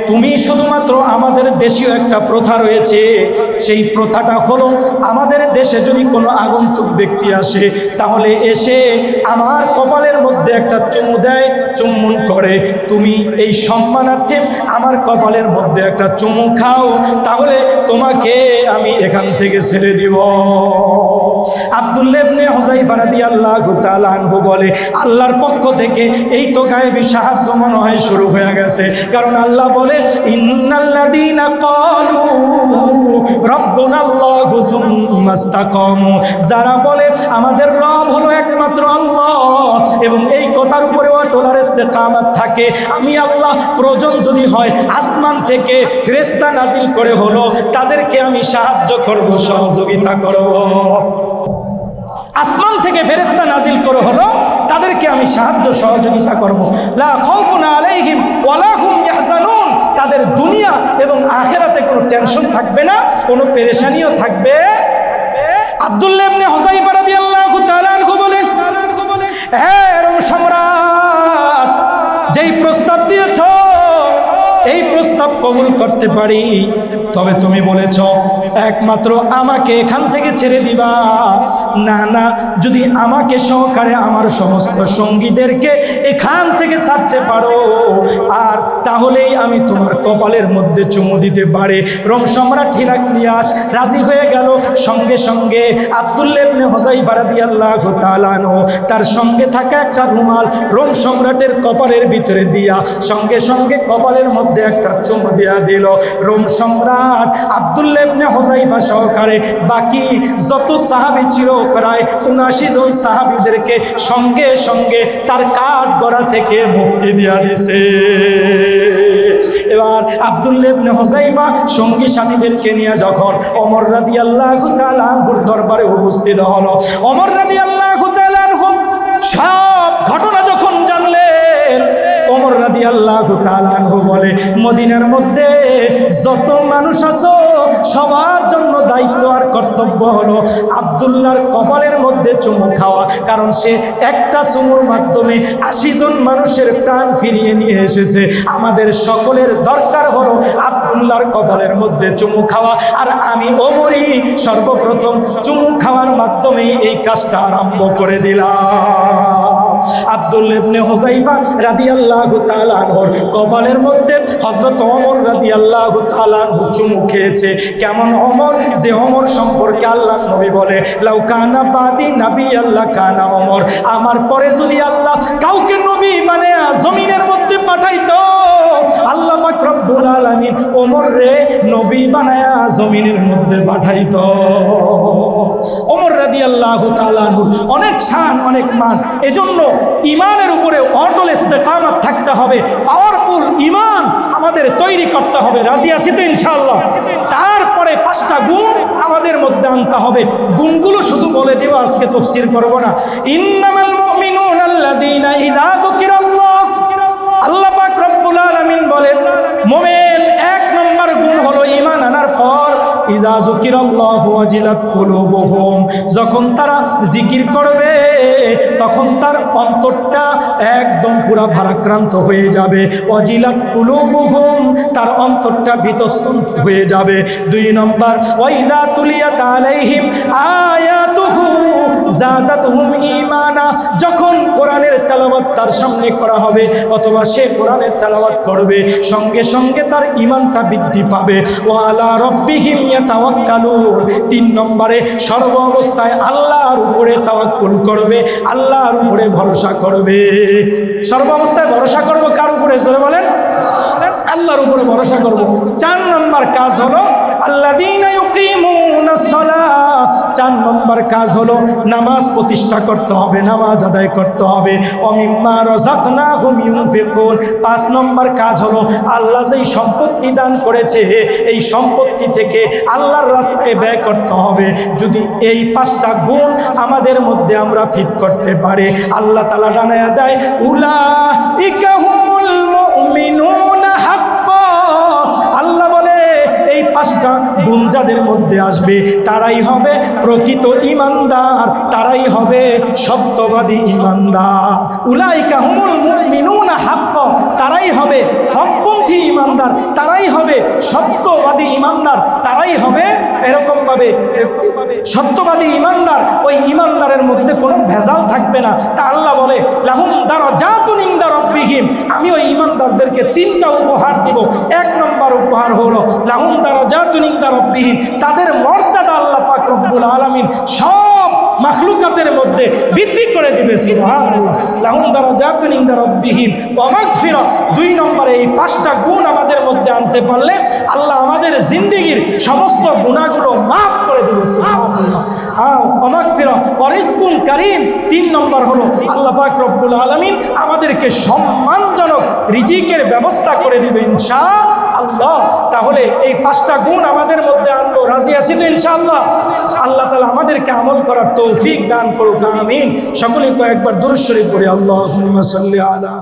তুমি শুধুমাত্র আমাদের দেশীয় একটা প্রথা রয়েছে, সেই প্রথাটা হলো আমাদের দেশে যদি কোনো আগন্তুক ব্যক্তি আসে তাহলে এসে আমার কপালের মধ্যে একটা চুমু দেয়, চুম্বন করে। তুমি এই সম্মানার্থে আমার কপালের মধ্যে একটা চুমু খাও, তাহলে তোমাকে আমি এখান থেকে ছেড়ে দিব। আব্দুল্লাহ ইবনে হুযায়ফা রাদিয়াল্লাহু তাআলা আনহু বলে, আল্লাহর পক্ষ থেকে এই তো গায়েবী সাহায্য মনে হয় শুরু হয়ে গেছে। কারণ আল্লাহ বলে, ইন্নাল্লাযীনা ক্বালু রাব্বুনাল্লাহু থুম্মা ইসতাকামু, যারা বলে আমাদের রব হলো একমাত্র আল্লাহ এবং এই কথার উপরে অটল ইস্তেকামত থাকে, আমি আল্লাহ প্রয়োজন যদি হয় আসমান থেকে ফেরেশতা নাজিল করে হলো তাদেরকে আমি সাহায্য করব, সহযোগিতা করব। আসমান থেকে ফেরেশতা নাজিল করে হলো তাদেরকে আমি সাহায্য সহযোগিতা করব। লা খাউফুন আলাইহিম ওয়ালা হুম ইয়াহজানুন, তাদের দুনিয়া এবং আখিরাতে কোনো টেনশন থাকবে না, কোনো পেরেশানিও থাকবে। আব্দুল্লাহ ইবনে হুযায়ফা রাদিয়াল্লাহু তাআলা আনহু বলেন, হে রোম সম্রাট, যেই প্রস্তাব দিয়েছ এই প্রস্তাব কবুল করতে পারি, তবে তুমি বলেছ একমাত্র আমাকে এখান থেকে ছেড়ে দিবা। না না, যদি আমাকে সহকারে আমার সমস্ত সঙ্গীদেরকে এখান থেকে ছাড়তে পারো, আর তাহলেই আমি তোমার কপালের মধ্যে চুমু দিতে পারে। রোম সম্রাট হিরাক্লিয়াস রাজি হয়ে গেল। সঙ্গে সঙ্গে আব্দুল্লাহ ইবনে হুযায়ফা রাদিয়াল্লাহু তাআলা আনহু তার সঙ্গে থাকা একটা রুমাল রোম সম্রাটের কপালের ভিতরে দিয়া সঙ্গে সঙ্গে কপালের মধ্যে একটা চুমু দিয়া দিল। রোম সম্রাট আব্দুল্লাহ ইবনে হুযায়ফা সহকারে বাকি যত সাহাবী ছিল প্রায় ৭৯ জন সাহাবীদেরকে সঙ্গে সঙ্গে তার কাঠগড়া থেকে মুক্তি দিয়া দিছে। এবার আব্দুল্লাহ ইবনে হুযায়ফা সঙ্গী সাথীদেরকে নিয়ে যখন ওমর রাদিয়াল্লাহু তাআলা আনহুর দরবারে উপস্থিত হলো, ওমর রাদিয়াল্লাহু তাআলা আনহু সব ঘটনা যখন জানলেন, ওমর রাদিয়াল্লাহু তাআলা আনহু বলে, মদিনার মধ্যে যত মানুষ আছো সবার জন্য দায়িত্ব আর কর্তব্য হলো আব্দুল্লাহর কপালের মধ্যে চুমু খাওয়া, কারণ সে একটা চুমুর মাধ্যমে ৮০ জন মানুষের প্রাণ ফিরিয়ে নিয়ে এসেছে। আমাদের সকলের দরকার হলো আব্দুল্লাহর কপালের মধ্যে চুমু খাওয়া, আর আমি ওমরই সর্বপ্রথম চুমু খাওয়ার মাধ্যমেই এই কাজটা আরম্ভ করে দিলাম। আব্দুল্লাহ ইবনে হুযায়ফা রাদিয়াল্লাহু তাআলা আনহুর কপালের মধ্যে হযরত ওমর রাদিয়াল্লাহু তাআলা আনহু চুমু খেয়েছে। কেমন ওমর, যে ওমর সম্পর্কে আল্লাহর নবী বলে, লাউ কানা বাদি নবী আল্লাহ কানা ওমর, আমার পরে যদি আল্লাহ কাউকে নবী বানায়া জমিনের মধ্যে পাঠাইতো, আল্লাহ পাক রব্বুল আলামিন ওমর রে নবী বানায়া জমিনের মধ্যে পাঠাইতো। ওমর রাদিয়াল্লাহু তাআলা আনহু অনেক শান, অনেক মান। এজন্য ইমানের উপরে অটল ইস্তেকামত থাকতে হবে, পাওয়ারফুল ইমান আমাদের তৈরি করতে হবে। রাজি আছি তো ইনশাআল্লাহ? তারপরে 5টা গুণ আমাদের মধ্যে আনতে হবে। গুণগুলো শুধু বলে দেব, আজকে তাফসীর করব না। ইন্নামাল মুমিনুনা আল্লাযীনা ইযা যুকিরাল্লাহ, আল্লাহ পাক রব্বুল আলামিন বলেন মুমিন 1 নম্বর গুণ হলো ঈমান আনার পর ইযা যুকিরাল্লাহু ওয়াজিলাত কুলুবুহুম, যখন তারা জিকির করবে তখন তার অন্তরটা একদম পুরা ভারাক্রান্ত হয়ে যাবে। ওয়াজিলাত কুলুবুহুম, তার অন্তরটা বিতস্তন্ত হয়ে যাবে। 2 নম্বর ওয়াইদা তুলিয়াত আলাইহিম আয়াতুহু যাদাতহুম ঈমানা, যখন কোরআনের তেলাওয়াত তার সামনে করা হবে অথবা সে কোরআনের তেলাওয়াত করবে সঙ্গে সঙ্গে তার ঈমানটা বৃদ্ধি পাবে। ওয়া আলা রাব্বিহিম ইয়াতাওয়াক্কালুন, 3 নম্বরে সর্ব অবস্থায় আল্লাহর উপরে তাওয়াক্কুল করবে, আল্লাহর উপরে ভরসা করবে। সর্ব অবস্থায় ভরসা করব কার উপরে? জোরে বলেন, আল্লাহর উপরে ভরসা করব। 4 নম্বর কাজ হলো আল্লাযীনা ইউকিমুনাস সালাহ, 4 নম্বর কাজ হলো নামাজ প্রতিষ্ঠা করতে হবে, নামাজ আদায় করতে হবে। ওয়া মিম্মা রাযাকনাহুম ইউনফিকুন, 5 নম্বর কাজ হলো আল্লাহ যেই সম্পত্তি দান করেছে এই সম্পত্তি থেকে আল্লাহর রাস্তায় ব্যয় করতে হবে। যদি এই 5টা গুণ আমাদের মধ্যে আমরা ফিট করতে পারি, আল্লাহ তাআলা জানায়া দেয় উলাইকা হুমুল মুমিনুনা হাক্কা, আল্লাহ বলে এই 5টা গুণ যাদের মধ্যে আসবে তারাই হবে প্রকৃত ঈমানদার, তারাই হবে সত্যবাদী ঈমানদার। উলাইকা হুমুল মুমিনুনা হাক্কান, তারাই হবে হকপন্থী ঈমানদার, তারাই হবে সত্যবাদী ঈমানদার, তারাই হবে এরকমভাবে সত্যবাদী ঈমানদার। ওই ঈমানদারের মধ্যে কোনো ভেজাল থাকবে না। তা আল্লাহ বলে লাহুম দারাজাতুন ইনদা রাব্বিহিম, আমি ওই ঈমানদারদেরকে 3টা উপহার দিব। 1 নম্বর উপহার হলো লাহুম দারাজাতুন ইনদা রাব্বিহিম, তাদের মর্যাদা আল্লাহ পাক রব্বুল আলামিন সব মাখলুকাতের মধ্যে বৃদ্ধি করে দিবে। সুবহানাল্লাহ। লাহুম দারাজাতুন ইনদা রাব্বিহিম ওয়া মাগফিরা। 2 নম্বরে এই 5টা গুণ আমাদের মধ্যে আনতে পারলে আল্লাহ আমাদের জিন্দেগীর সমস্ত গুনাহগুলো মাফ করে দিবে। সুবহানাল্লাহ। ওয়া মাগফিরা ওয়া রিজকুন কারীম। 3 নম্বর হলো আল্লাহ পাক রব্বুল আলামিন আমাদেরকে সম্মানজনক রিজিকের ব্যবস্থা করে দিবে ইনশাআল্লাহ। তাহলে এই 5টা গুণ আমাদের মধ্যে আনবো, রাজি আছি তো ইনশাআল্লাহ? আল্লাহ তাআলা আমাদেরকে আমল করার তৌফিক দান করুক, আমিন। সকলে কয়েকবার দুরূদ শরীফ পড়ি, আল্লাহুম্মা সাল্লি আলা